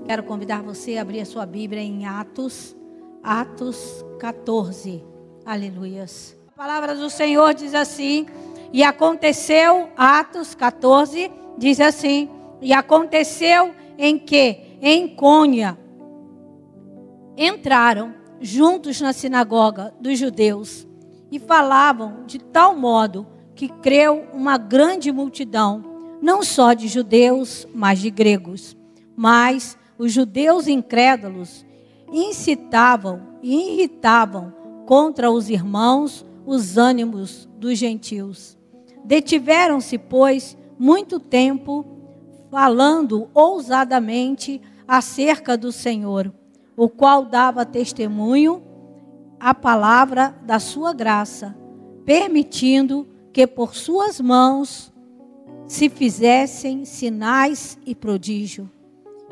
Quero convidar você a abrir a sua Bíblia em Atos 14. Aleluias. A palavra do Senhor diz assim: e aconteceu, Atos 14, diz assim: e aconteceu em que, em Icônia, entraram juntos na sinagoga dos judeus e falavam de tal modo que creu uma grande multidão, não só de judeus, mas de gregos. Mas os judeus incrédulos incitavam e irritavam contra os irmãos os ânimos dos gentios. Detiveram-se, pois, muito tempo falando ousadamente acerca do Senhor, o qual dava testemunho à palavra da sua graça, permitindo que por suas mãos se fizessem sinais e prodígio.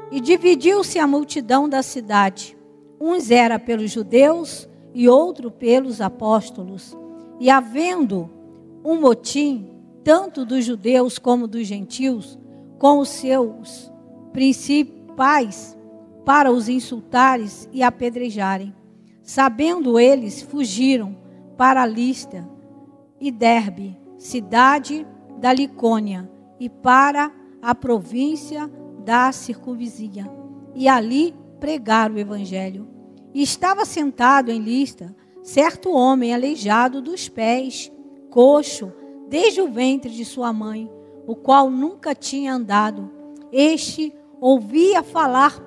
E dividiu-se a multidão da cidade. Uns era pelos judeus e outro pelos apóstolos. E havendo um motim, tanto dos judeus como dos gentios, com os seus principais, para os insultares e apedrejarem. Sabendo eles, fugiram para Listra e Derbe, cidade da Licônia, e para a província da circunvizinha, e ali pregaram o evangelho. E estava sentado em Listra certo homem aleijado dos pés, coxo, desde o ventre de sua mãe, o qual nunca tinha andado. Este ouvia falar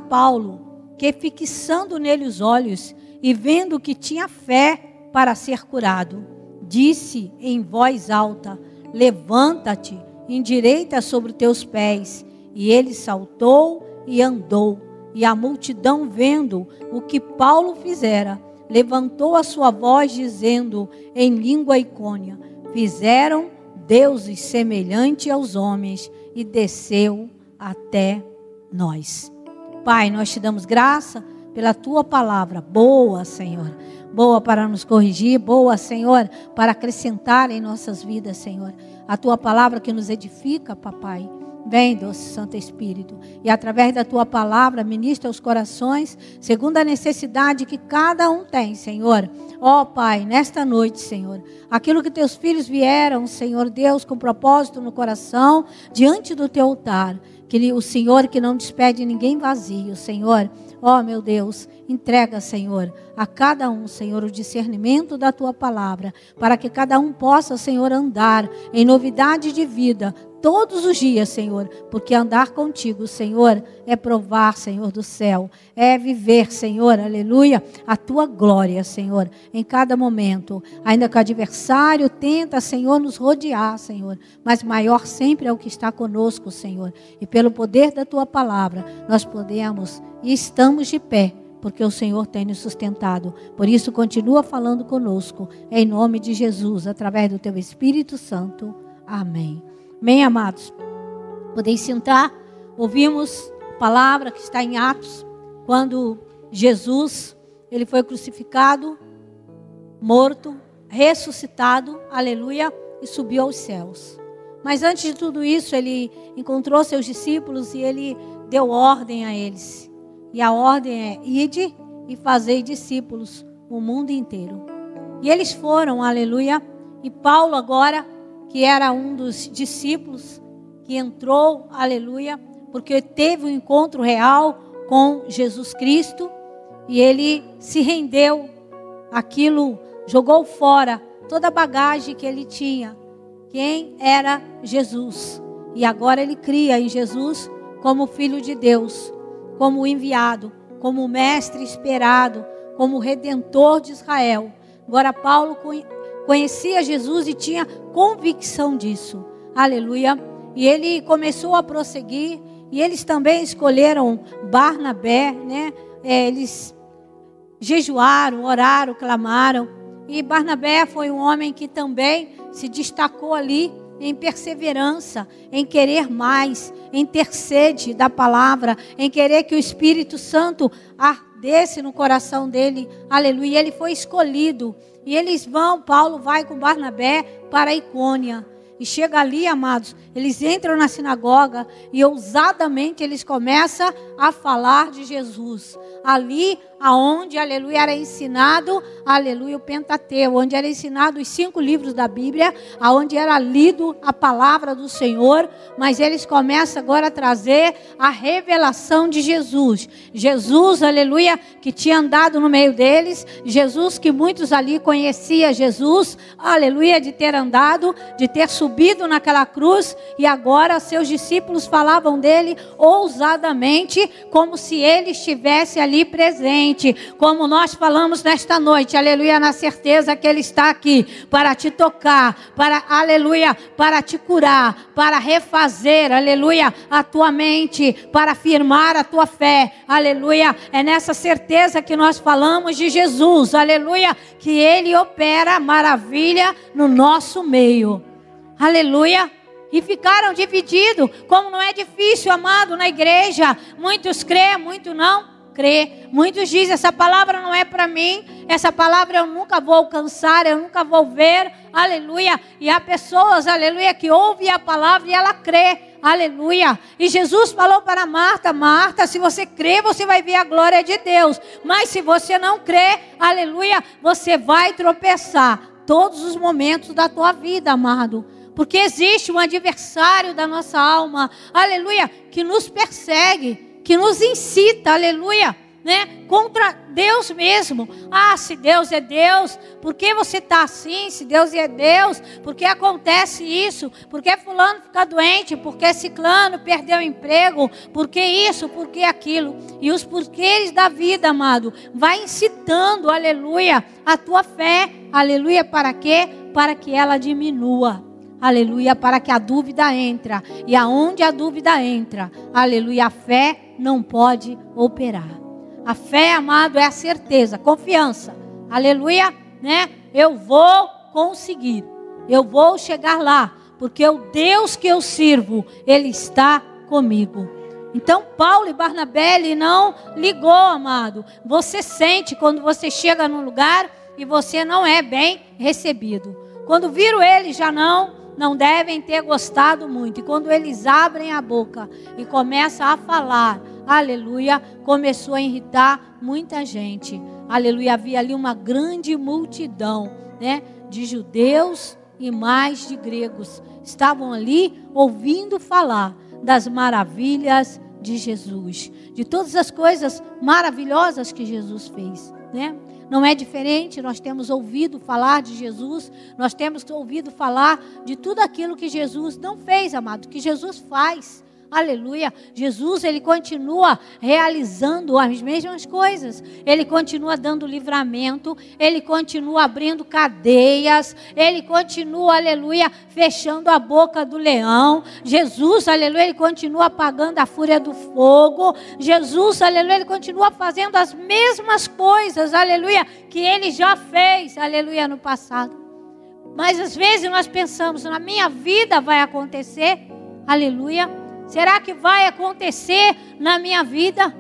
Paulo, que fixando nele os olhos e vendo que tinha fé para ser curado, disse em voz alta: levanta-te, endireita sobre teus pés. E ele saltou e andou. E a multidão, vendo o que Paulo fizera, levantou a sua voz, dizendo em língua icônia: fizeram deuses semelhantes aos homens, e desceu até nós. Pai, nós te damos graça pela tua palavra, boa, Senhor. Boa para nos corrigir, boa, Senhor, para acrescentar em nossas vidas, Senhor. A tua palavra que nos edifica, papai. Vem, doce Santo Espírito, e através da tua palavra ministra os corações, segundo a necessidade que cada um tem, Senhor. Ó Pai, nesta noite, Senhor, aquilo que teus filhos vieram, Senhor Deus, com propósito no coração, diante do teu altar, que o Senhor que não despede ninguém vazio, Senhor. Ó meu Deus, entrega, Senhor, a cada um, Senhor, o discernimento da tua palavra, para que cada um possa, Senhor, andar em novidade de vida todos os dias, Senhor, porque andar contigo, Senhor, é provar, Senhor, do céu, é viver, Senhor, aleluia, a tua glória, Senhor, em cada momento, ainda que o adversário tenta, Senhor, nos rodear, Senhor, mas maior sempre é o que está conosco, Senhor, e pelo poder da tua palavra, nós podemos e estamos de pé, porque o Senhor tem nos sustentado. Por isso, continua falando conosco, em nome de Jesus, através do teu Espírito Santo. Amém. Amém, amados? Podeis sentar. Ouvimos a palavra que está em Atos, quando Jesus, ele foi crucificado, morto, ressuscitado, aleluia, e subiu aos céus. Mas antes de tudo isso, ele encontrou seus discípulos e ele deu ordem a eles. E a ordem é: ide e fazei discípulos o mundo inteiro. E eles foram, aleluia. E Paulo agora, que era um dos discípulos, que entrou, aleluia, porque teve um encontro real com Jesus Cristo. E ele se rendeu àquilo, jogou fora toda a bagagem que ele tinha. Quem era Jesus? E agora ele cria em Jesus como Filho de Deus, como enviado, como mestre esperado, como redentor de Israel. Agora Paulo conhecia Jesus e tinha convicção disso. Aleluia. E ele começou a prosseguir. E eles também escolheram Barnabé, né? Eles jejuaram, oraram, clamaram. E Barnabé foi um homem que também se destacou ali em perseverança, em querer mais, em ter sede da palavra, em querer que o Espírito Santo ardesse no coração dele, aleluia. E ele foi escolhido, e eles vão, Paulo vai com Barnabé para Icônia, E chega ali, amados, eles entram na sinagoga e ousadamente eles começam a falar de Jesus. Ali aonde, aleluia, era ensinado, aleluia, o Pentateuco, onde era ensinado os 5 livros da Bíblia, aonde era lido a palavra do Senhor, mas eles começam agora a trazer a revelação de Jesus. Jesus, aleluia, que tinha andado no meio deles, Jesus que muitos ali conheciam Jesus, aleluia, de ter andado, de ter subido naquela cruz, e agora seus discípulos falavam dele ousadamente, como se ele estivesse ali presente. Como nós falamos nesta noite, aleluia, na certeza que Ele está aqui para te tocar, para, aleluia, para te curar, para refazer, aleluia, a tua mente, para afirmar a tua fé, aleluia. É nessa certeza que nós falamos de Jesus, aleluia, que Ele opera maravilha no nosso meio, aleluia. E ficaram divididos, como não é difícil, amado, na igreja, muitos crê, muitos não crê. Muitos dizem, essa palavra não é para mim, essa palavra eu nunca vou alcançar, eu nunca vou ver, aleluia. E há pessoas, aleluia, que ouvem a palavra e ela crê, aleluia. E Jesus falou para Marta, Marta, se você crê, você vai ver a glória de Deus. Mas se você não crê, aleluia, você vai tropeçar todos os momentos da tua vida, amado. Porque existe um adversário da nossa alma, aleluia, que nos persegue, que nos incita, aleluia, né, contra Deus mesmo. Ah, se Deus é Deus, por que você está assim? Se Deus é Deus, por que acontece isso? Por que fulano fica doente? Por que ciclano perdeu o emprego? Por que isso? Por que aquilo? E os porquês da vida, amado, vai incitando, aleluia, a tua fé, aleluia, para quê? Para que ela diminua. Aleluia, para que a dúvida entre. E aonde a dúvida entra, aleluia, a fé não pode operar. A fé, amado, é a certeza, confiança. Aleluia, né? Eu vou conseguir. Eu vou chegar lá, porque o Deus que eu sirvo, Ele está comigo. Então Paulo e Barnabé, ele não ligou, amado. Você sente quando você chega num lugar e você não é bem recebido. Quando viram ele, já não devem ter gostado muito. E quando eles abrem a boca e começam a falar, aleluia, começou a irritar muita gente. Aleluia, havia ali uma grande multidão, né, de judeus e mais de gregos. Estavam ali ouvindo falar das maravilhas de Jesus, de todas as coisas maravilhosas que Jesus fez, né? Não é diferente, nós temos ouvido falar de Jesus, nós temos ouvido falar de tudo aquilo que Jesus não fez, amado, que Jesus faz. Aleluia, Jesus, ele continua realizando as mesmas coisas, ele continua dando livramento, ele continua abrindo cadeias, ele continua, aleluia, fechando a boca do leão. Jesus, aleluia, ele continua apagando a fúria do fogo. Jesus, aleluia, ele continua fazendo as mesmas coisas, aleluia, que ele já fez, aleluia, no passado. Mas às vezes nós pensamos, na minha vida vai acontecer, aleluia. Será que vai acontecer na minha vida?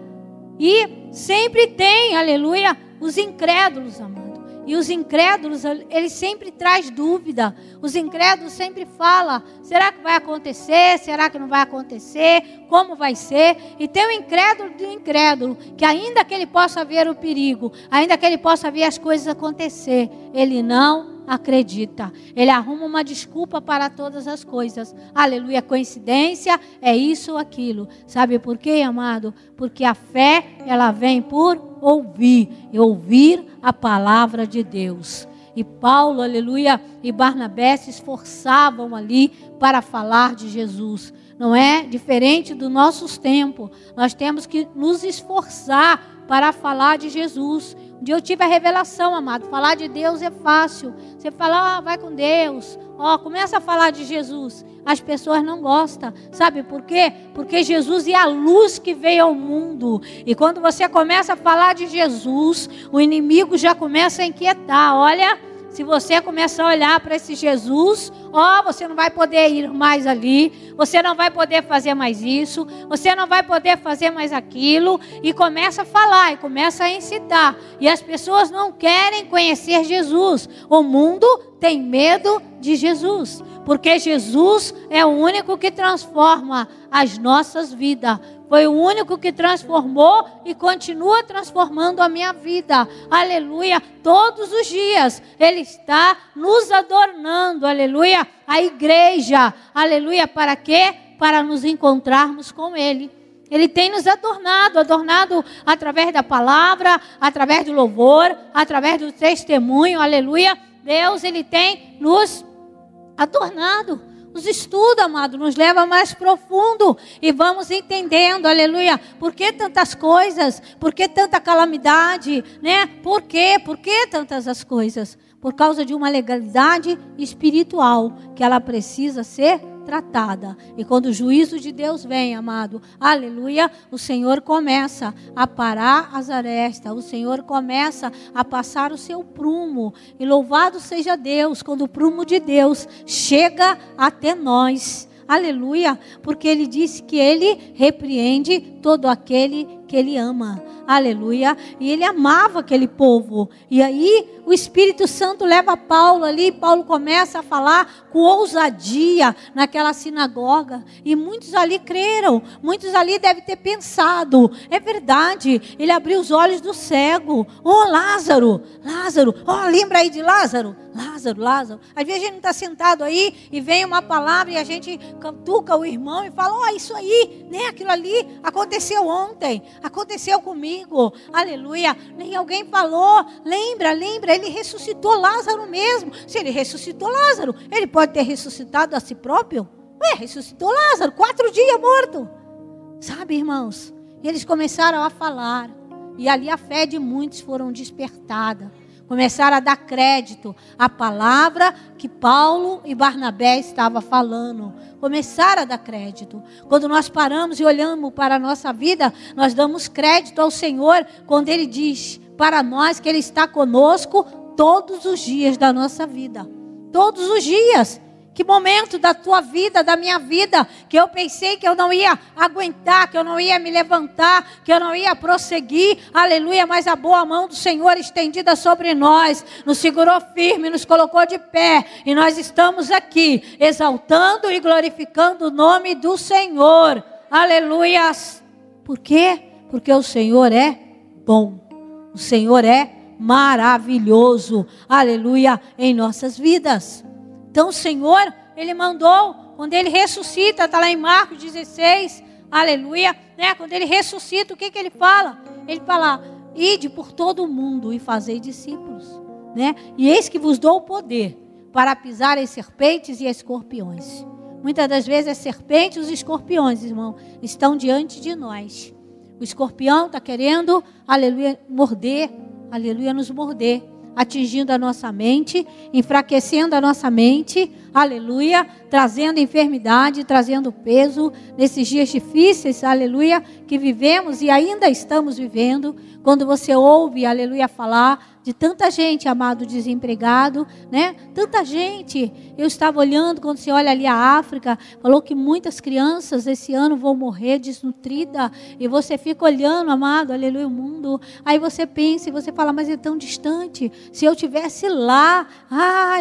E sempre tem, aleluia, os incrédulos, amado. E os incrédulos, eles sempre trazem dúvida. Os incrédulos sempre falam, será que vai acontecer? Será que não vai acontecer? Como vai ser? E tem o incrédulo do incrédulo, que ainda que ele possa ver o perigo, ainda que ele possa ver as coisas acontecer, ele não acredita. Ele arruma uma desculpa para todas as coisas. Aleluia, coincidência, é isso ou aquilo. Sabe por quê, amado? Porque a fé, ela vem por ouvir. E ouvir a palavra de Deus. E Paulo, aleluia, e Barnabé se esforçavam ali para falar de Jesus. Não é diferente dos nossos tempos. Nós temos que nos esforçar para falar de Jesus. Um dia eu tive a revelação, amado. Falar de Deus é fácil. Você fala, vai com Deus. Começa a falar de Jesus. As pessoas não gostam. Sabe por quê? Porque Jesus é a luz que veio ao mundo. E quando você começa a falar de Jesus, o inimigo já começa a inquietar. Olha, se você começar a olhar para esse Jesus, ó, você não vai poder ir mais ali, você não vai poder fazer mais isso, você não vai poder fazer mais aquilo, e começa a falar, e começa a incitar, e as pessoas não querem conhecer Jesus. O mundo tem medo de Jesus, porque Jesus é o único que transforma as nossas vidas. Foi o único que transformou e continua transformando a minha vida. Aleluia. Todos os dias Ele está nos adornando. Aleluia. A igreja. Aleluia. Para quê? Para nos encontrarmos com Ele. Ele tem nos adornado através da palavra, através do louvor, através do testemunho. Aleluia. Deus, Ele tem nos adornado. Nos estuda, amado, nos leva mais profundo e vamos entendendo, aleluia, por que tantas coisas, por que tanta calamidade, né? Por quê? Por que tantas as coisas? Por causa de uma legalidade espiritual que ela precisa ser tratada. E quando o juízo de Deus vem, amado, aleluia, o Senhor começa a parar as arestas, o Senhor começa a passar o seu prumo. E louvado seja Deus quando o prumo de Deus chega até nós. Aleluia, porque Ele disse que Ele repreende todo aquele que Ele ama. Aleluia, e Ele amava aquele povo. E aí o Espírito Santo leva Paulo ali, Paulo começa a falar com ousadia naquela sinagoga. E muitos ali creram, muitos ali devem ter pensado, é verdade, Ele abriu os olhos do cego. Lázaro, lembra aí de Lázaro? Lázaro. Às vezes a gente não está sentado aí e vem uma palavra e a gente cantuca o irmão e fala, isso aí, né, aquilo ali aconteceu ontem, aconteceu comigo, aleluia. Nem alguém falou, lembra, Ele ressuscitou Lázaro mesmo. Se Ele ressuscitou Lázaro, Ele pode ter ressuscitado a si próprio? Ressuscitou Lázaro, 4 dias morto. Sabe, irmãos, eles começaram a falar e ali a fé de muitos foram despertada. Começaram a dar crédito à palavra que Paulo e Barnabé estavam falando. Começaram a dar crédito. Quando nós paramos e olhamos para a nossa vida, nós damos crédito ao Senhor quando Ele diz para nós que Ele está conosco todos os dias da nossa vida. Todos os dias. Que momento da tua vida, da minha vida, que eu pensei que eu não ia aguentar, que eu não ia me levantar, que eu não ia prosseguir, aleluia, mas a boa mão do Senhor estendida sobre nós, nos segurou firme, nos colocou de pé, e nós estamos aqui, exaltando e glorificando o nome do Senhor, aleluias. Por quê? Porque o Senhor é bom, o Senhor é maravilhoso, aleluia, em nossas vidas. Então o Senhor, Ele mandou, quando Ele ressuscita, está lá em Marcos 16, aleluia, né? Quando Ele ressuscita, o que Ele fala? Ele fala, ide por todo o mundo e fazei discípulos, né? E eis que vos dou o poder para pisar em serpentes e escorpiões. Muitas das vezes as serpentes e os escorpiões, irmão, estão diante de nós. O escorpião está querendo, aleluia, morder, aleluia, nos morder. Atingindo a nossa mente, enfraquecendo a nossa mente, aleluia, trazendo enfermidade, trazendo peso, nesses dias difíceis, aleluia, que vivemos e ainda estamos vivendo, quando você ouve, aleluia, falar de tanta gente, amado, desempregado, né? Tanta gente. Eu estava olhando, quando você olha ali a África, falou que muitas crianças esse ano vão morrer desnutridas, e você fica olhando, amado, aleluia, o mundo, aí você pensa e você fala, mas é tão distante, se eu estivesse lá,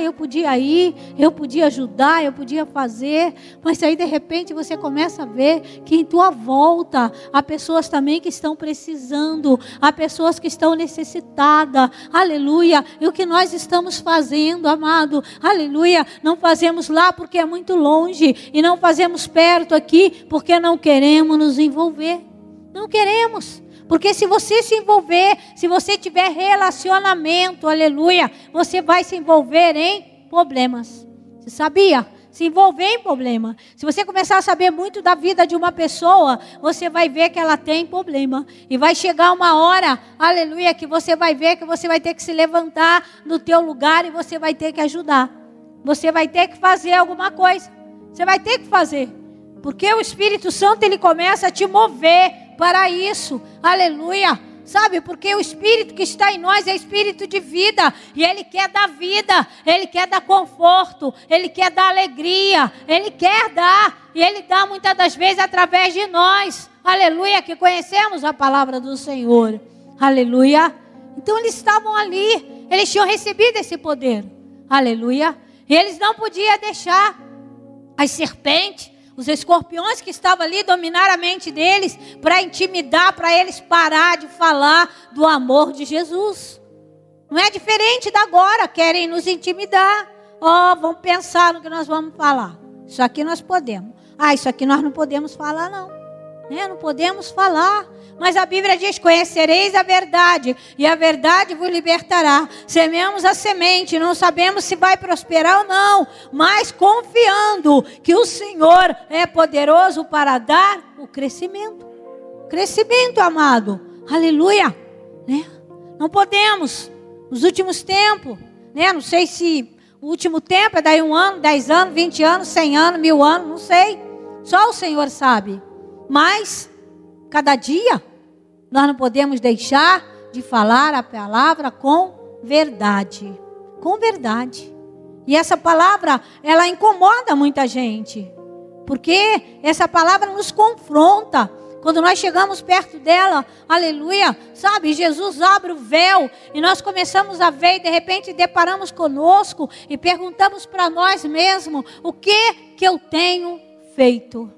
eu podia ir, eu podia ajudar, eu podia fazer, mas aí de repente você começa a ver que em tua volta, há pessoas também que estão precisando, há pessoas que estão necessitadas, aleluia, e o que nós estamos fazendo, amado, aleluia, não fazemos lá porque é muito longe, e não fazemos perto aqui porque não queremos nos envolver, não queremos, porque se você se envolver, se você tiver relacionamento, aleluia, você vai se envolver em problemas, você sabia? Se envolver em problema. Se você começar a saber muito da vida de uma pessoa, você vai ver que ela tem problema. E vai chegar uma hora, aleluia, que você vai ver que você vai ter que se levantar no teu lugar e você vai ter que ajudar. Você vai ter que fazer alguma coisa. Você vai ter que fazer. Porque o Espírito Santo, ele começa a te mover para isso. Aleluia. Sabe, porque o Espírito que está em nós é Espírito de vida. E Ele quer dar vida, Ele quer dar conforto, Ele quer dar alegria, Ele quer dar. E Ele dá muitas das vezes através de nós. Aleluia, que conhecemos a palavra do Senhor. Aleluia. Então eles estavam ali, eles tinham recebido esse poder. Aleluia. E eles não podiam deixar as serpentes, os escorpiões que estavam ali dominar a mente deles, para intimidar, para eles parar de falar do amor de Jesus. Não é diferente da agora, querem nos intimidar. Vamos pensar no que nós vamos falar. Isso aqui nós podemos. Isso aqui nós não podemos falar não. Não podemos falar. Mas a Bíblia diz, conhecereis a verdade, e a verdade vos libertará. Semeamos a semente, não sabemos se vai prosperar ou não, mas confiando que o Senhor é poderoso para dar o crescimento. Crescimento, amado. Aleluia. Não podemos, nos últimos tempos, não sei se o último tempo é daí 1 ano, 10 anos, 20 anos, 100 anos, 1000 anos, não sei. Só o Senhor sabe. Mas cada dia, nós não podemos deixar de falar a palavra com verdade. Com verdade. E essa palavra, ela incomoda muita gente. Porque essa palavra nos confronta. Quando nós chegamos perto dela, aleluia, sabe, Jesus abre o véu e nós começamos a ver e de repente deparamos conosco e perguntamos para nós mesmos, o que eu tenho feito?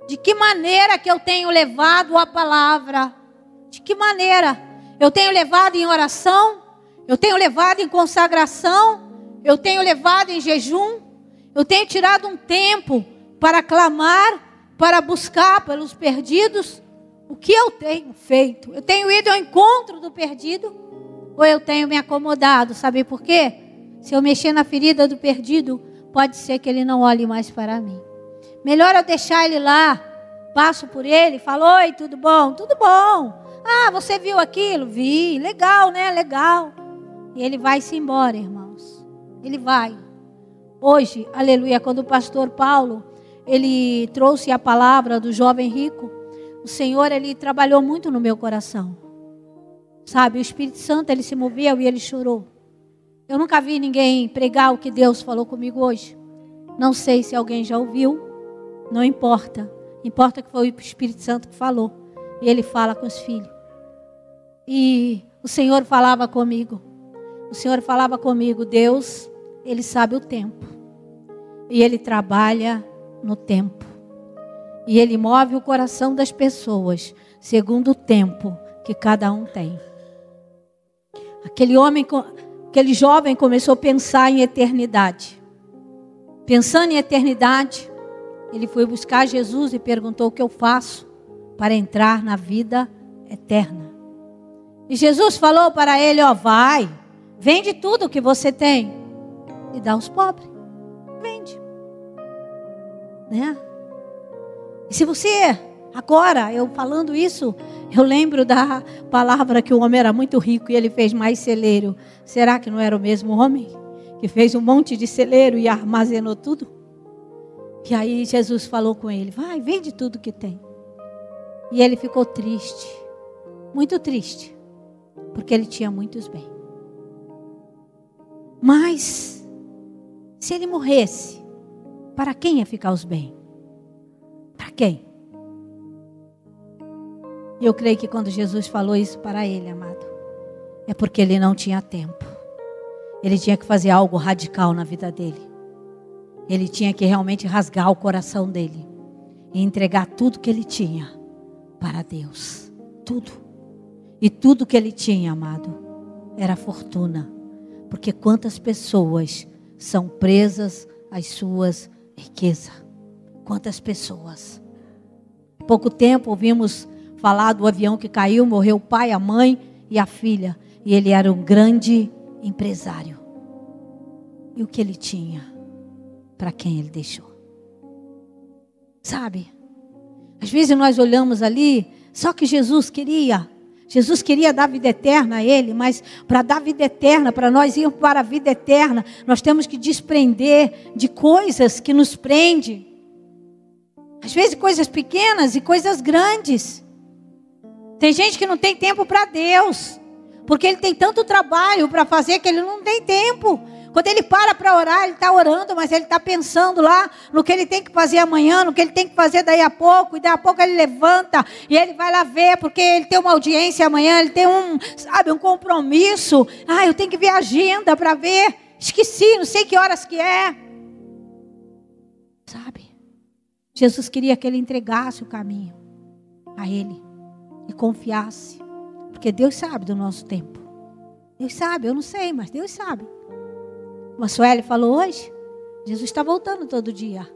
De que maneira que eu tenho levado a palavra? De que maneira? Eu tenho levado em oração? Eu tenho levado em consagração? Eu tenho levado em jejum? Eu tenho tirado um tempo para clamar, para buscar pelos perdidos? O que eu tenho feito? Eu tenho ido ao encontro do perdido? Ou eu tenho me acomodado? Sabe por quê? Se eu mexer na ferida do perdido, pode ser que ele não olhe mais para mim. Melhor eu deixar ele lá, passo por ele, falo, oi, tudo bom? Tudo bom. Você viu aquilo? Vi, legal, né? Legal. E ele vai-se embora, irmãos. Ele vai. Hoje, aleluia, quando o pastor Paulo, ele trouxe a palavra do jovem rico, o Senhor, ele trabalhou muito no meu coração. Sabe, o Espírito Santo, ele se moveu e ele chorou. Eu nunca vi ninguém pregar o que Deus falou comigo hoje. Não sei se alguém já ouviu. Não importa. Importa que foi o Espírito Santo que falou. E ele fala com os filhos. E o Senhor falava comigo. O Senhor falava comigo. Deus, Ele sabe o tempo. E Ele trabalha no tempo. E Ele move o coração das pessoas segundo o tempo que cada um tem. Aquele jovem começou a pensar em eternidade. Pensando em eternidade, ele foi buscar Jesus e perguntou o que eu faço para entrar na vida eterna. E Jesus falou para ele, vai, vende tudo o que você tem e dá aos pobres. Vende. E se você, agora, eu falando isso, eu lembro da palavra que o homem era muito rico e ele fez mais celeiro. Será que não era o mesmo homem que fez um monte de celeiro e armazenou tudo? E aí Jesus falou com ele, vai, vende tudo que tem. E ele ficou triste, muito triste, porque ele tinha muitos bens. Mas, se ele morresse, para quem ia ficar os bens? Para quem? E eu creio que quando Jesus falou isso para ele, amado, é porque ele não tinha tempo. Ele tinha que fazer algo radical na vida dele. Ele tinha que realmente rasgar o coração dele e entregar tudo que ele tinha para Deus. Tudo. E tudo que ele tinha, amado, era fortuna. Porque quantas pessoas são presas às suas riquezas? Quantas pessoas? Há pouco tempo ouvimos falar do avião que caiu, morreu o pai, a mãe e a filha. E ele era um grande empresário. E o que ele tinha? Para quem ele deixou? Sabe? Às vezes nós olhamos ali, só que Jesus queria dar vida eterna a ele, mas para dar vida eterna, para nós irmos para a vida eterna, nós temos que desprender de coisas que nos prendem. Às vezes coisas pequenas e coisas grandes. Tem gente que não tem tempo para Deus, porque ele tem tanto trabalho para fazer que ele não tem tempo. Quando ele para orar, ele está orando, mas ele está pensando lá no que ele tem que fazer amanhã, no que ele tem que fazer daí a pouco, e daí a pouco ele levanta e ele vai lá ver, porque ele tem uma audiência amanhã, ele tem um compromisso. Eu tenho que ver a agenda para ver, esqueci, não sei que horas que é. Sabe? Jesus queria que ele entregasse o caminho a ele e confiasse, porque Deus sabe do nosso tempo. Deus sabe, eu não sei, mas Deus sabe. Como a Sueli falou hoje, Jesus está voltando todo dia.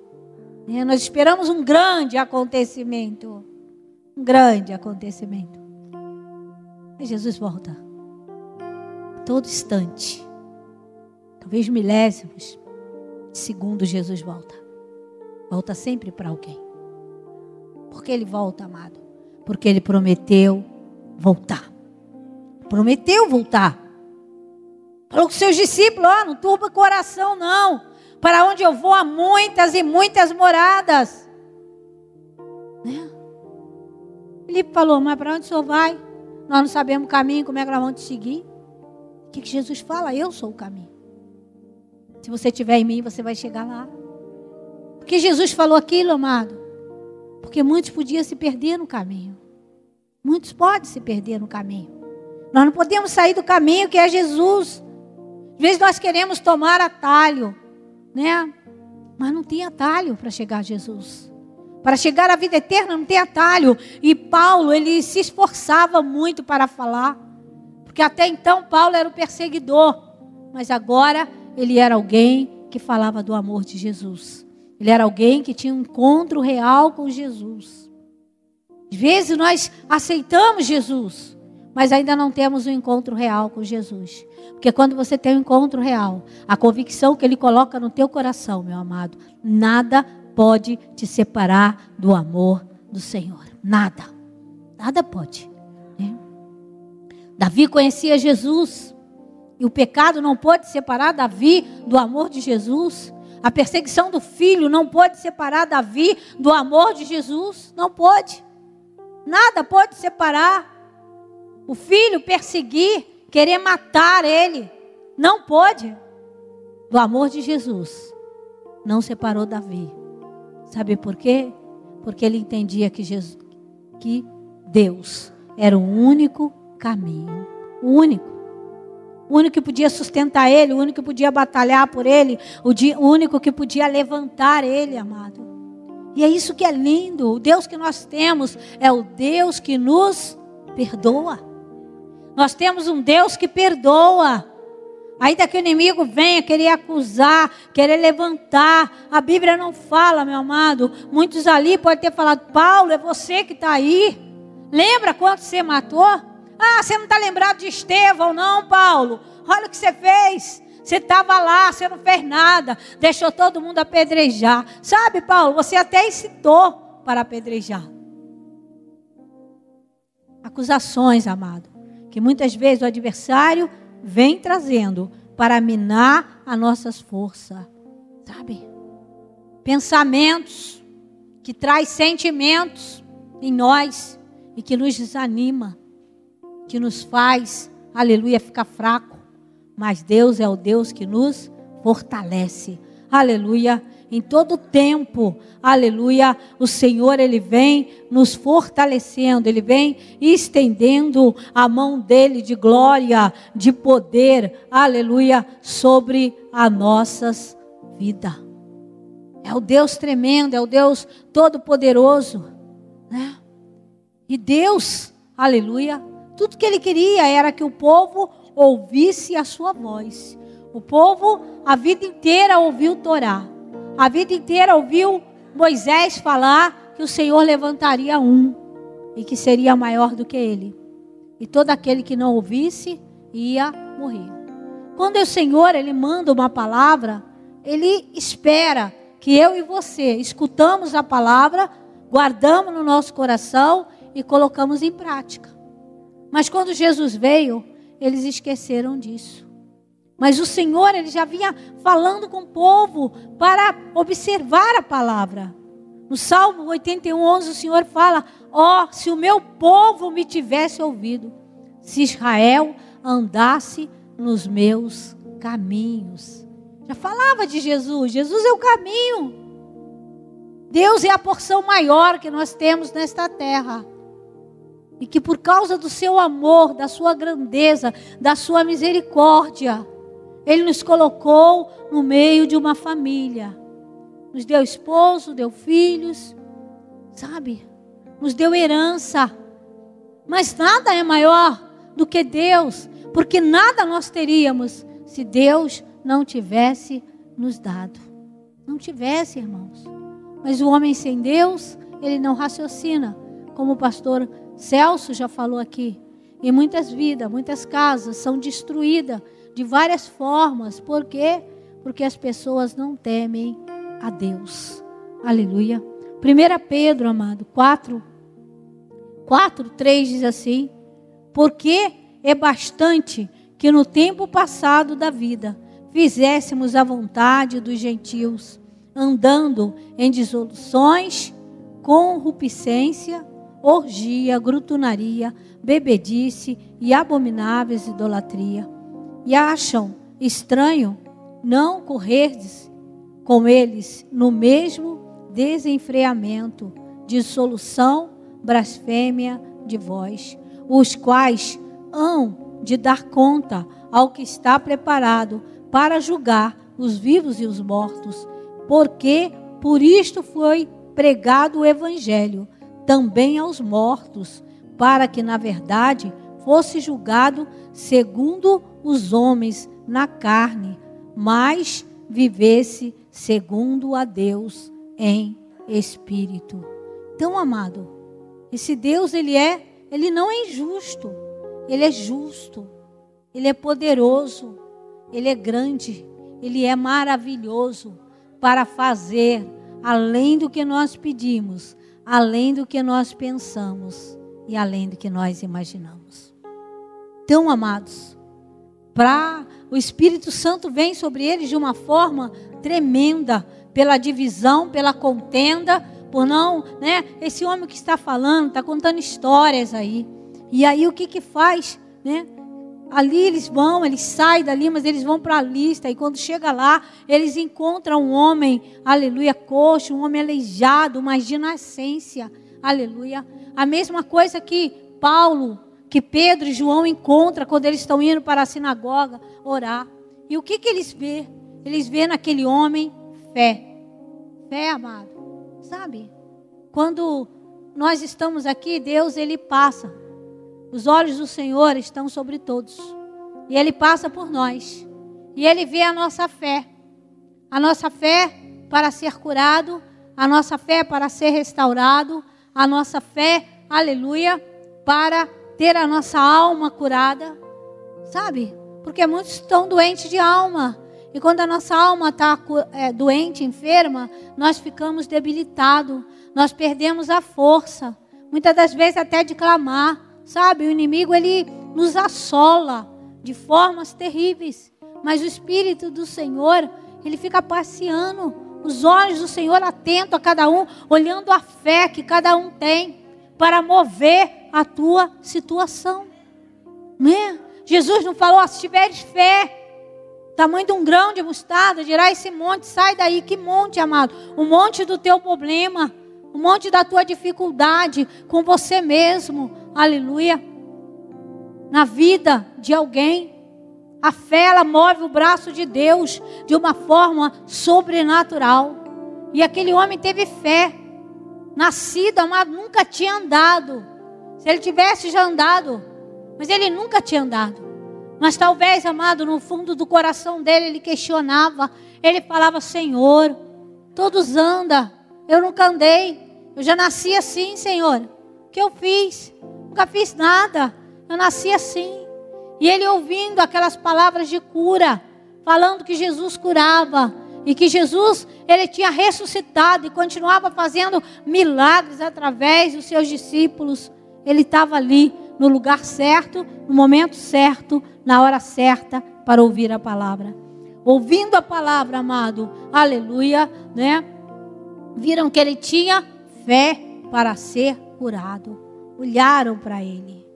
Nós esperamos um grande acontecimento. Um grande acontecimento. Mas Jesus volta. Todo instante. Talvez milésimos de segundo Jesus volta. Volta sempre para alguém. Por que ele volta, amado? Porque ele prometeu voltar. Prometeu voltar. Falou com seus discípulos, não turba o coração não. Para onde eu vou há muitas e muitas moradas. Né? Filipe falou, mas para onde o senhor vai? Nós não sabemos o caminho, como é que nós vamos te seguir? O que Jesus fala? Eu sou o caminho. Se você estiver em mim, você vai chegar lá. Por que Jesus falou aquilo, amado? Porque muitos podiam se perder no caminho. Muitos podem se perder no caminho. Nós não podemos sair do caminho que é Jesus. Às vezes nós queremos tomar atalho, né? Mas não tem atalho para chegar a Jesus. Para chegar à vida eterna não tem atalho. E Paulo, ele se esforçava muito para falar. Porque até então Paulo era o perseguidor. Mas agora ele era alguém que falava do amor de Jesus. Ele era alguém que tinha um encontro real com Jesus. Às vezes nós aceitamos Jesus, mas ainda não temos um encontro real com Jesus. Porque quando você tem um encontro real, a convicção que Ele coloca no teu coração, meu amado, nada pode te separar do amor do Senhor. Nada. Nada pode. Né? Davi conhecia Jesus. E o pecado não pode separar Davi do amor de Jesus. A perseguição do filho não pode separar Davi do amor de Jesus. Não pode. Nada pode separar. O filho perseguir, querer matar ele, não pode. Do amor de Jesus, não separou Davi. Sabe por quê? Porque ele entendia que Deus era o único caminho. O único. O único que podia sustentar ele, o único que podia batalhar por ele, o único que podia levantar ele, amado. E é isso que é lindo. O Deus que nós temos é o Deus que nos perdoa. Nós temos um Deus que perdoa. Ainda que o inimigo venha querer acusar, querer levantar, a Bíblia não fala, meu amado. Muitos ali podem ter falado, Paulo, é você que está aí. Lembra quanto você matou? Você não está lembrado de Estevão, não, Paulo. Olha o que você fez. Você estava lá, você não fez nada. Deixou todo mundo apedrejar. Sabe, Paulo, você até incitou para apedrejar. Acusações, amado, que muitas vezes o adversário vem trazendo para minar as nossas forças. Sabe? Pensamentos que traz sentimentos em nós e que nos desanima. Que nos faz, aleluia, ficar fraco. Mas Deus é o Deus que nos fortalece. Aleluia. Em todo tempo, aleluia, o Senhor, Ele vem nos fortalecendo. Ele vem estendendo a mão dEle de glória, de poder, aleluia, sobre as nossas vidas. É o Deus tremendo, é o Deus todo-poderoso, né? E Deus, aleluia, tudo que Ele queria era que o povo ouvisse a sua voz. O povo, a vida inteira ouviu Torá. A vida inteira ouviu Moisés falar que o Senhor levantaria um. E que seria maior do que ele. E todo aquele que não ouvisse ia morrer. Quando o Senhor, Ele manda uma palavra, Ele espera que eu e você escutamos a palavra, guardamos no nosso coração e colocamos em prática. Mas quando Jesus veio, eles esqueceram disso. Mas o Senhor, Ele já vinha falando com o povo para observar a palavra. No Salmo 81:11, o Senhor fala, ó, se o meu povo me tivesse ouvido, se Israel andasse nos meus caminhos. Já falava de Jesus. Jesus é o caminho. Deus é a porção maior que nós temos nesta terra. E que por causa do seu amor, da sua grandeza, da sua misericórdia, Ele nos colocou no meio de uma família. Nos deu esposo, deu filhos, sabe? Nos deu herança. Mas nada é maior do que Deus, porque nada nós teríamos se Deus não tivesse nos dado. Não tivesse, irmãos. Mas o homem sem Deus, ele não raciocina. Como o pastor Celso já falou aqui. E muitas vidas, muitas casas são destruídas de várias formas. Por quê? Porque as pessoas não temem a Deus. Aleluia. 1 Pedro, amado, 4:3 diz assim: porque é bastante que no tempo passado da vida fizéssemos a vontade dos gentios, andando em dissoluções, corruptência, orgia, glutonaria, bebedice e abomináveis idolatria. E acham estranho não correrdes com eles no mesmo desenfreamento, dissolução, blasfêmia de vós, os quais hão de dar conta ao que está preparado para julgar os vivos e os mortos, porque por isto foi pregado o evangelho também aos mortos, para que na verdade fosse julgado segundo os homens na carne, mas vivesse segundo a Deus em espírito. Então, amado, esse Deus, ele não é injusto, ele é justo, ele é poderoso, ele é grande, ele é maravilhoso para fazer além do que nós pedimos, além do que nós pensamos e além do que nós imaginamos. Então, amados, o Espírito Santo vem sobre eles de uma forma tremenda, pela divisão, pela contenda, por não, né? Esse homem que está falando, está contando histórias aí. E aí o que faz, né? Ali eles vão, eles saem dali, mas eles vão para a lista. E quando chega lá, eles encontram um homem, aleluia, coxo, um homem aleijado, mas de nascença, aleluia. A mesma coisa que Pedro e João encontram quando eles estão indo para a sinagoga orar. E o que eles vê? Eles vê naquele homem fé. Fé, amado. Sabe? Quando nós estamos aqui, Deus, Ele passa. Os olhos do Senhor estão sobre todos. E Ele passa por nós. E Ele vê a nossa fé. A nossa fé para ser curado. A nossa fé para ser restaurado. A nossa fé, aleluia, para ter a nossa alma curada. Sabe? Porque muitos estão doentes de alma. E quando a nossa alma está doente, enferma, nós ficamos debilitados. Nós perdemos a força. Muitas das vezes até de clamar. Sabe, o inimigo, ele nos assola de formas terríveis. Mas o Espírito do Senhor, ele fica passeando. Os olhos do Senhor atentos a cada um, olhando a fé que cada um tem para mover a tua situação. Né? Jesus não falou, se tiveres fé, tamanho de um grão de mostarda, dirá esse monte, sai daí. Que monte, amado? O monte do teu problema, o monte da tua dificuldade com você mesmo. Aleluia. Na vida de alguém, a fé, ela move o braço de Deus de uma forma sobrenatural. E aquele homem teve fé. Nascido, amado, nunca tinha andado. Se ele tivesse já andado, mas ele nunca tinha andado. Mas talvez, amado, no fundo do coração dele, ele questionava. Ele falava, Senhor, todos andam. Eu nunca andei. Eu já nasci assim, Senhor. O que eu fiz? Nunca fiz nada. Eu nasci assim. E ele ouvindo aquelas palavras de cura, falando que Jesus curava. E que Jesus, ele tinha ressuscitado e continuava fazendo milagres através dos seus discípulos. Ele estava ali no lugar certo, no momento certo, na hora certa, para ouvir a palavra. Ouvindo a palavra, amado, aleluia, né? Viram que ele tinha fé para ser curado. Olharam para ele.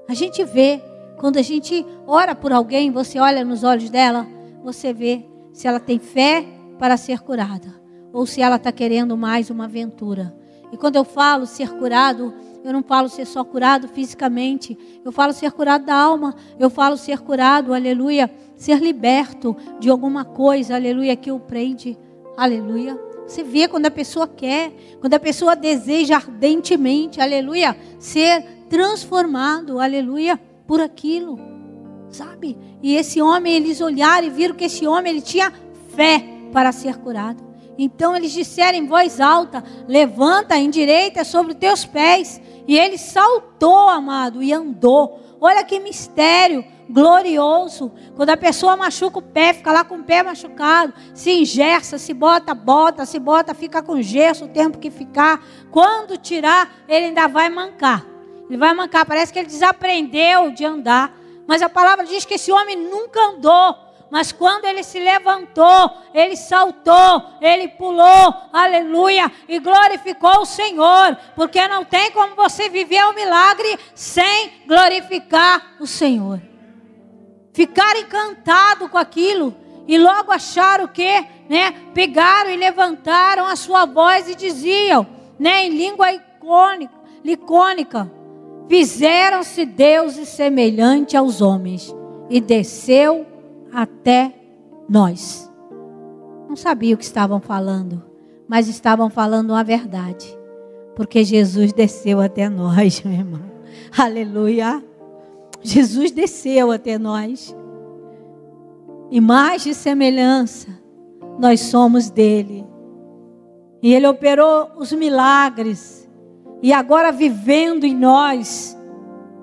A gente vê, quando a gente ora por alguém, você olha nos olhos dela, você vê se ela tem fé para ser curada ou se ela está querendo mais uma aventura. E quando eu falo ser curado, eu não falo ser só curado fisicamente, eu falo ser curado da alma, eu falo ser curado, aleluia, ser liberto de alguma coisa, aleluia, que o prende, aleluia. Você vê quando a pessoa quer, quando a pessoa deseja ardentemente, aleluia, ser transformado, aleluia, por aquilo, sabe? E esse homem, eles olharam e viram que esse homem, ele tinha fé para ser curado. Então eles disseram em voz alta: levanta, endireita sobre os teus pés. E ele saltou, amado, e andou. Olha que mistério glorioso. Quando a pessoa machuca o pé, fica lá com o pé machucado, se engessa, se bota, se bota, fica com gesso o tempo que ficar. Quando tirar, ele ainda vai mancar. Ele vai mancar, parece que ele desaprendeu de andar. Mas a palavra diz que esse homem nunca andou. Mas quando ele se levantou, ele saltou, ele pulou, aleluia, e glorificou o Senhor. Porque não tem como você viver um milagre sem glorificar o Senhor. Ficaram encantados com aquilo e logo acharam que, pegaram e levantaram a sua voz e diziam, em língua licônica, fizeram-se deuses semelhantes aos homens e desceu até nós. Não sabia o que estavam falando, mas estavam falando a verdade, porque Jesus desceu até nós, meu irmão. Aleluia. Jesus desceu até nós. Imagem e semelhança, nós somos dele. E ele operou os milagres. E agora, vivendo em nós,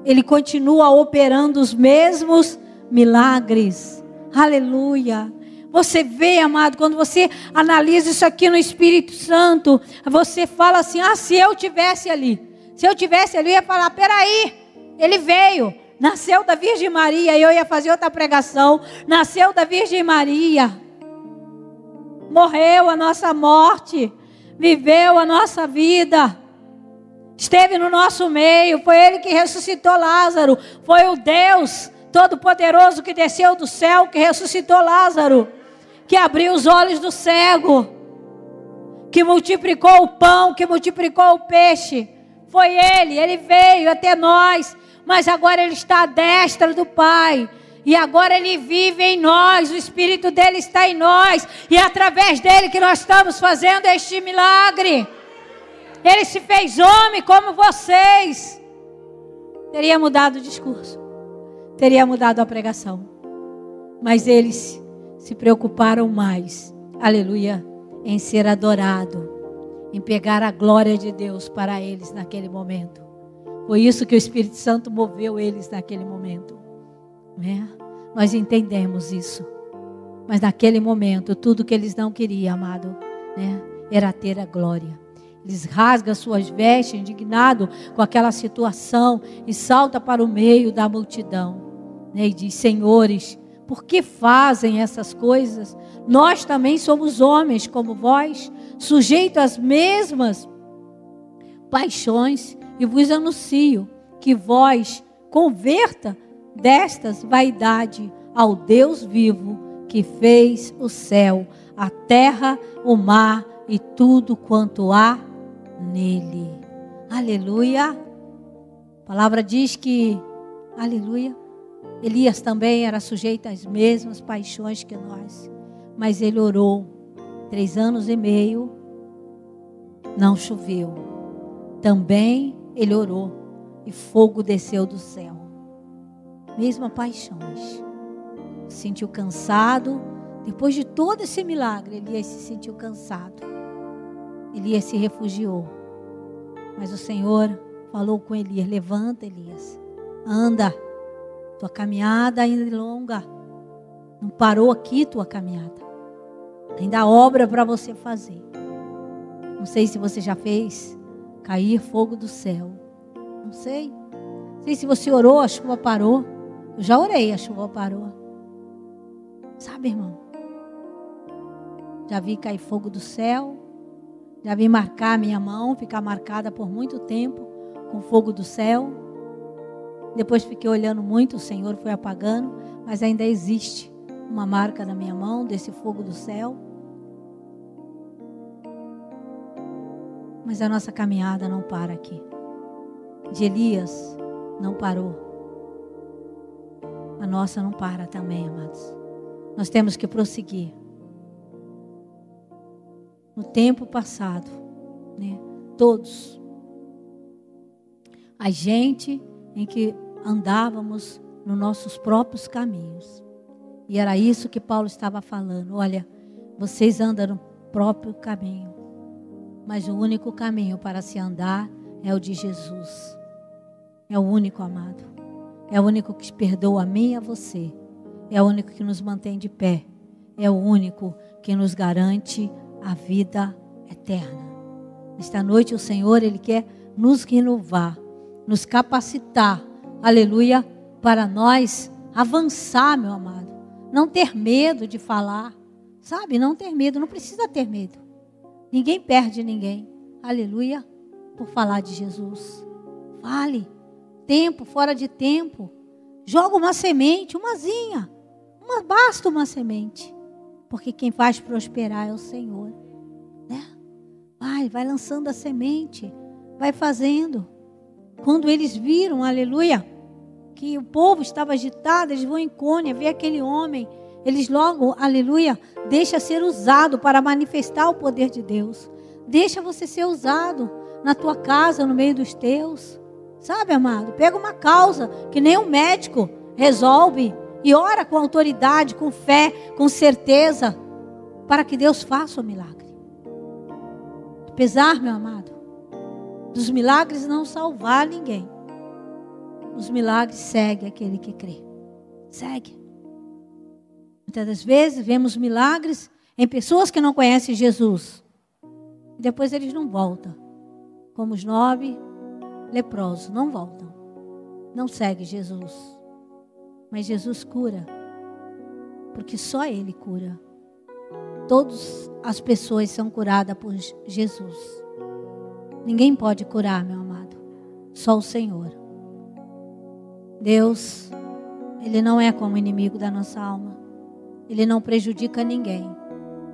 ele continua operando os mesmos milagres. Aleluia. Você vê, amado, quando você analisa isso aqui no Espírito Santo, você fala assim: se eu tivesse ali. Se eu tivesse ali, eu ia falar: peraí, ele veio. Nasceu da Virgem Maria, e eu ia fazer outra pregação. Nasceu da Virgem Maria. Morreu a nossa morte. Viveu a nossa vida. Esteve no nosso meio. Foi ele que ressuscitou Lázaro. Foi o Deus Todo-Poderoso que desceu do céu, que ressuscitou Lázaro. Que abriu os olhos do cego. Que multiplicou o pão, que multiplicou o peixe. Foi ele veio até nós. Mas agora ele está à destra do Pai. E agora ele vive em nós. O Espírito dele está em nós. E é através dele que nós estamos fazendo este milagre. Ele se fez homem como vocês. Teria mudado o discurso. Teria mudado a pregação. Mas eles se preocuparam mais. Aleluia. Em ser adorado. Em pegar a glória de Deus para eles naquele momento. Foi isso que o Espírito Santo moveu eles naquele momento. Nós entendemos isso. Mas naquele momento, tudo que eles não queriam, amado, era ter a glória. Eles rasgam suas vestes, indignados com aquela situação, e saltam para o meio da multidão. E diz: senhores, por que fazem essas coisas? Nós também somos homens como vós, sujeitos às mesmas paixões. E vos anuncio que vós converta destas vaidade ao Deus vivo, que fez o céu, a terra, o mar e tudo quanto há nele. Aleluia. A palavra diz que, aleluia, Elias também era sujeito às mesmas paixões que nós. Mas ele orou 3 anos e meio, não choveu. Também ele orou e fogo desceu do céu. Mesma paixões. Se sentiu cansado. Depois de todo esse milagre, Elias se sentiu cansado. Elias se refugiou. Mas o Senhor falou com Elias: levanta, Elias. Anda. Tua caminhada ainda é longa. Não parou aqui tua caminhada. Ainda há obra para você fazer. Não sei se você já fez cair fogo do céu. Não sei. Não sei se você orou, a chuva parou. Eu já orei, a chuva parou. Sabe, irmão? Já vi cair fogo do céu. Já vi marcar a minha mão, ficar marcada por muito tempo. com fogo do céu. Depois fiquei olhando muito, o Senhor foi apagando, mas ainda existe uma marca na minha mão desse fogo do céu. Mas a nossa caminhada não para aqui. De Elias não parou. A nossa não para também, amados. Nós temos que prosseguir. No tempo passado, né? Todos. A gente em que andávamos nos nossos próprios caminhos. E era isso que Paulo estava falando. Olha, vocês andam no próprio caminho. Mas o único caminho para se andar é o de Jesus. É o único, amado. É o único que perdoa a mim e a você. É o único que nos mantém de pé. É o único que nos garante a vida eterna. Esta noite o Senhor, Ele quer nos renovar, nos capacitar, aleluia, para nós avançar, meu amado. Não ter medo de falar, sabe? Não ter medo, não precisa ter medo. Ninguém perde ninguém, aleluia, por falar de Jesus. Fale, tempo, fora de tempo. Joga uma semente, umazinha, basta uma semente. Porque quem faz prosperar é o Senhor, né? Vai lançando a semente, vai fazendo. Quando eles viram, aleluia, que o povo estava agitado, eles vão em Cônia, vê aquele homem, eles logo, aleluia, deixa ser usado para manifestar o poder de Deus. Deixa você ser usado na tua casa, no meio dos teus. Sabe, amado? Pega uma causa que nem um médico resolve e ora com autoridade, com fé, com certeza, para que Deus faça o milagre. Apesar, meu amado, dos milagres não salvar ninguém, os milagres seguem aquele que crê. Segue. Muitas das vezes vemos milagres em pessoas que não conhecem Jesus. E depois eles não voltam. Como os 9 leprosos, não voltam. Não seguem Jesus. Mas Jesus cura. Porque só Ele cura. Todas as pessoas são curadas por Jesus. Ninguém pode curar, meu amado. Só o Senhor. Deus, Ele não é como inimigo da nossa alma. Ele não prejudica ninguém.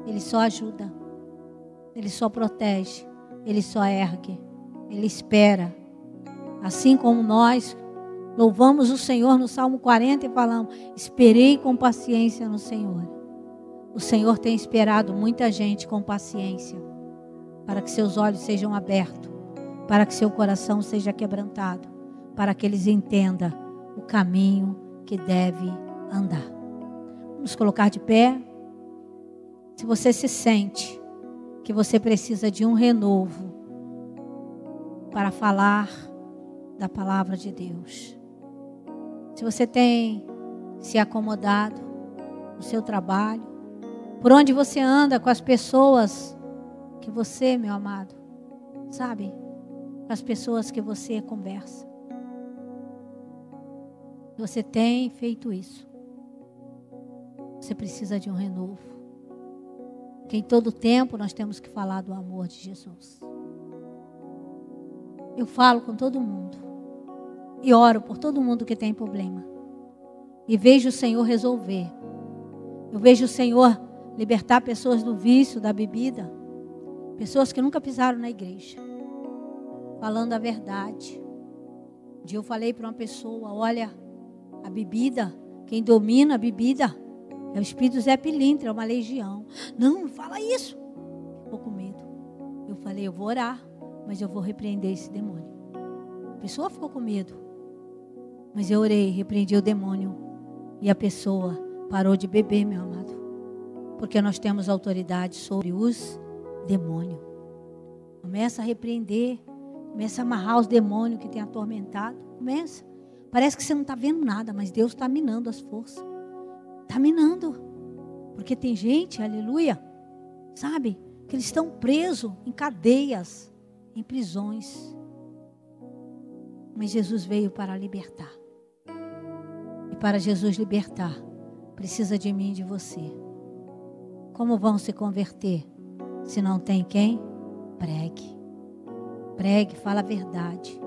Ele só ajuda. Ele só protege. Ele só ergue. Ele espera. Assim como nós louvamos o Senhor no Salmo 40 e falamos: esperei com paciência no Senhor. O Senhor tem esperado muita gente com paciência, para que seus olhos sejam abertos, para que seu coração seja quebrantado, para que eles entendam o caminho que deve andar. Vamos colocar de pé. Se você se sente que você precisa de um renovo para falar da palavra de Deus. Se você tem se acomodado no seu trabalho, por onde você anda, com as pessoas que você, meu amado, sabe? Com as pessoas que você conversa. Você tem feito isso. Você precisa de um renovo. Porque em todo tempo nós temos que falar do amor de Jesus. Eu falo com todo mundo. E oro por todo mundo que tem problema. E vejo o Senhor resolver. Eu vejo o Senhor libertar pessoas do vício, da bebida. Pessoas que nunca pisaram na igreja. Falando a verdade. Um dia eu falei para uma pessoa: olha, a bebida, quem domina a bebida é o espírito Zé Pilintra, é uma legião. Não fala isso. Ficou com medo. Eu falei: eu vou orar, mas eu vou repreender esse demônio. A pessoa ficou com medo. Mas eu orei, repreendi o demônio. E a pessoa parou de beber, meu amado. Porque nós temos autoridade sobre os demônios. Começa a repreender. Começa a amarrar os demônios que tem atormentado. Começa. Parece que você não está vendo nada, mas Deus está minando as forças. Está minando. Porque tem gente, aleluia, sabe, que eles estão presos em cadeias, em prisões. Mas Jesus veio para libertar. E para Jesus libertar, precisa de mim e de você. Como vão se converter se não tem quem? Pregue. Pregue, fala a verdade.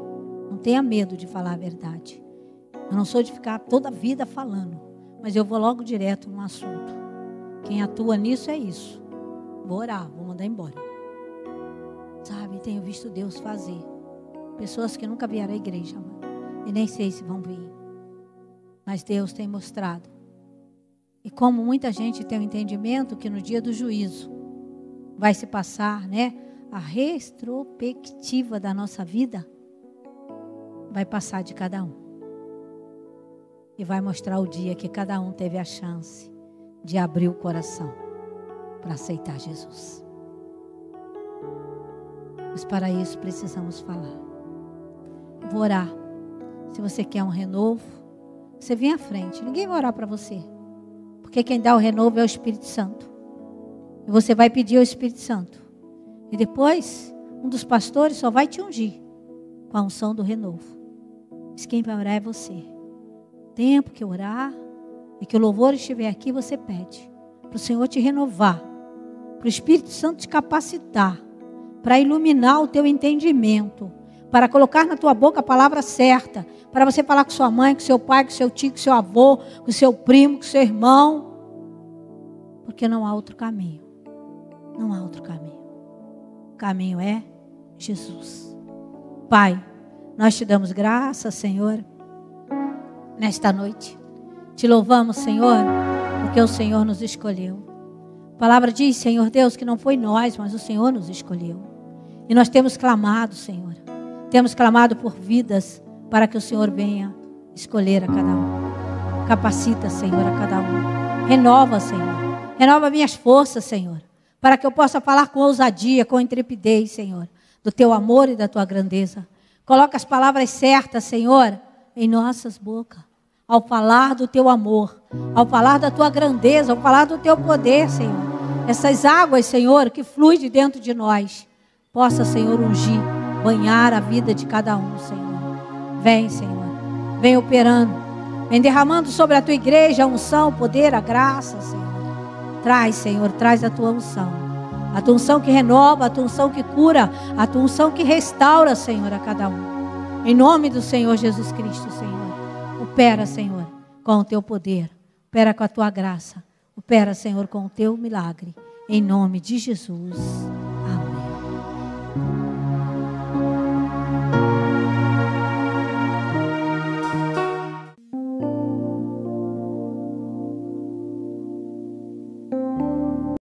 Não tenha medo de falar a verdade. Eu não sou de ficar toda a vida falando, mas eu vou logo direto no assunto. Quem atua nisso é isso. Vou orar, vou mandar embora. Sabe, tenho visto Deus fazer. Pessoas que nunca vieram à igreja, e nem sei se vão vir. Mas Deus tem mostrado. E como muita gente tem o entendimento que no dia do juízo vai se passar, né, a retrospectiva da nossa vida, vai passar de cada um. E vai mostrar o dia que cada um teve a chance de abrir o coração para aceitar Jesus. Mas para isso precisamos falar. Vou orar. Se você quer um renovo, você vem à frente. Ninguém vai orar para você. Porque quem dá o renovo é o Espírito Santo. E você vai pedir ao Espírito Santo. E depois, um dos pastores só vai te ungir com a unção do renovo. Mas quem vai orar é você. O tempo que orar e que o louvor estiver aqui, você pede para o Senhor te renovar, para o Espírito Santo te capacitar, para iluminar o teu entendimento, para colocar na tua boca a palavra certa, para você falar com sua mãe, com seu pai, com seu tio, com seu avô, com seu primo, com seu irmão, porque não há outro caminho. Não há outro caminho. O caminho é Jesus. Pai, nós te damos graças, Senhor, nesta noite. Te louvamos, Senhor, porque o Senhor nos escolheu. A palavra diz, Senhor Deus, que não foi nós, mas o Senhor nos escolheu. E nós temos clamado, Senhor. Temos clamado por vidas para que o Senhor venha escolher a cada um. Capacita, Senhor, a cada um. Renova, Senhor. Renova minhas forças, Senhor, para que eu possa falar com ousadia, com intrepidez, Senhor, do teu amor e da tua grandeza. Coloca as palavras certas, Senhor, em nossas bocas. Ao falar do teu amor, ao falar da tua grandeza, ao falar do teu poder, Senhor. Essas águas, Senhor, que fluem de dentro de nós, possa, Senhor, ungir, banhar a vida de cada um, Senhor. Vem, Senhor, vem operando, vem derramando sobre a tua igreja a unção, o poder, a graça, Senhor. Traz, Senhor, traz a tua unção que renova, a tua unção que cura, a tua unção que restaura, Senhor, a cada um. Em nome do Senhor Jesus Cristo, Senhor. Opera, Senhor, com o teu poder. Opera com a tua graça. Opera, Senhor, com o teu milagre. Em nome de Jesus. Amém.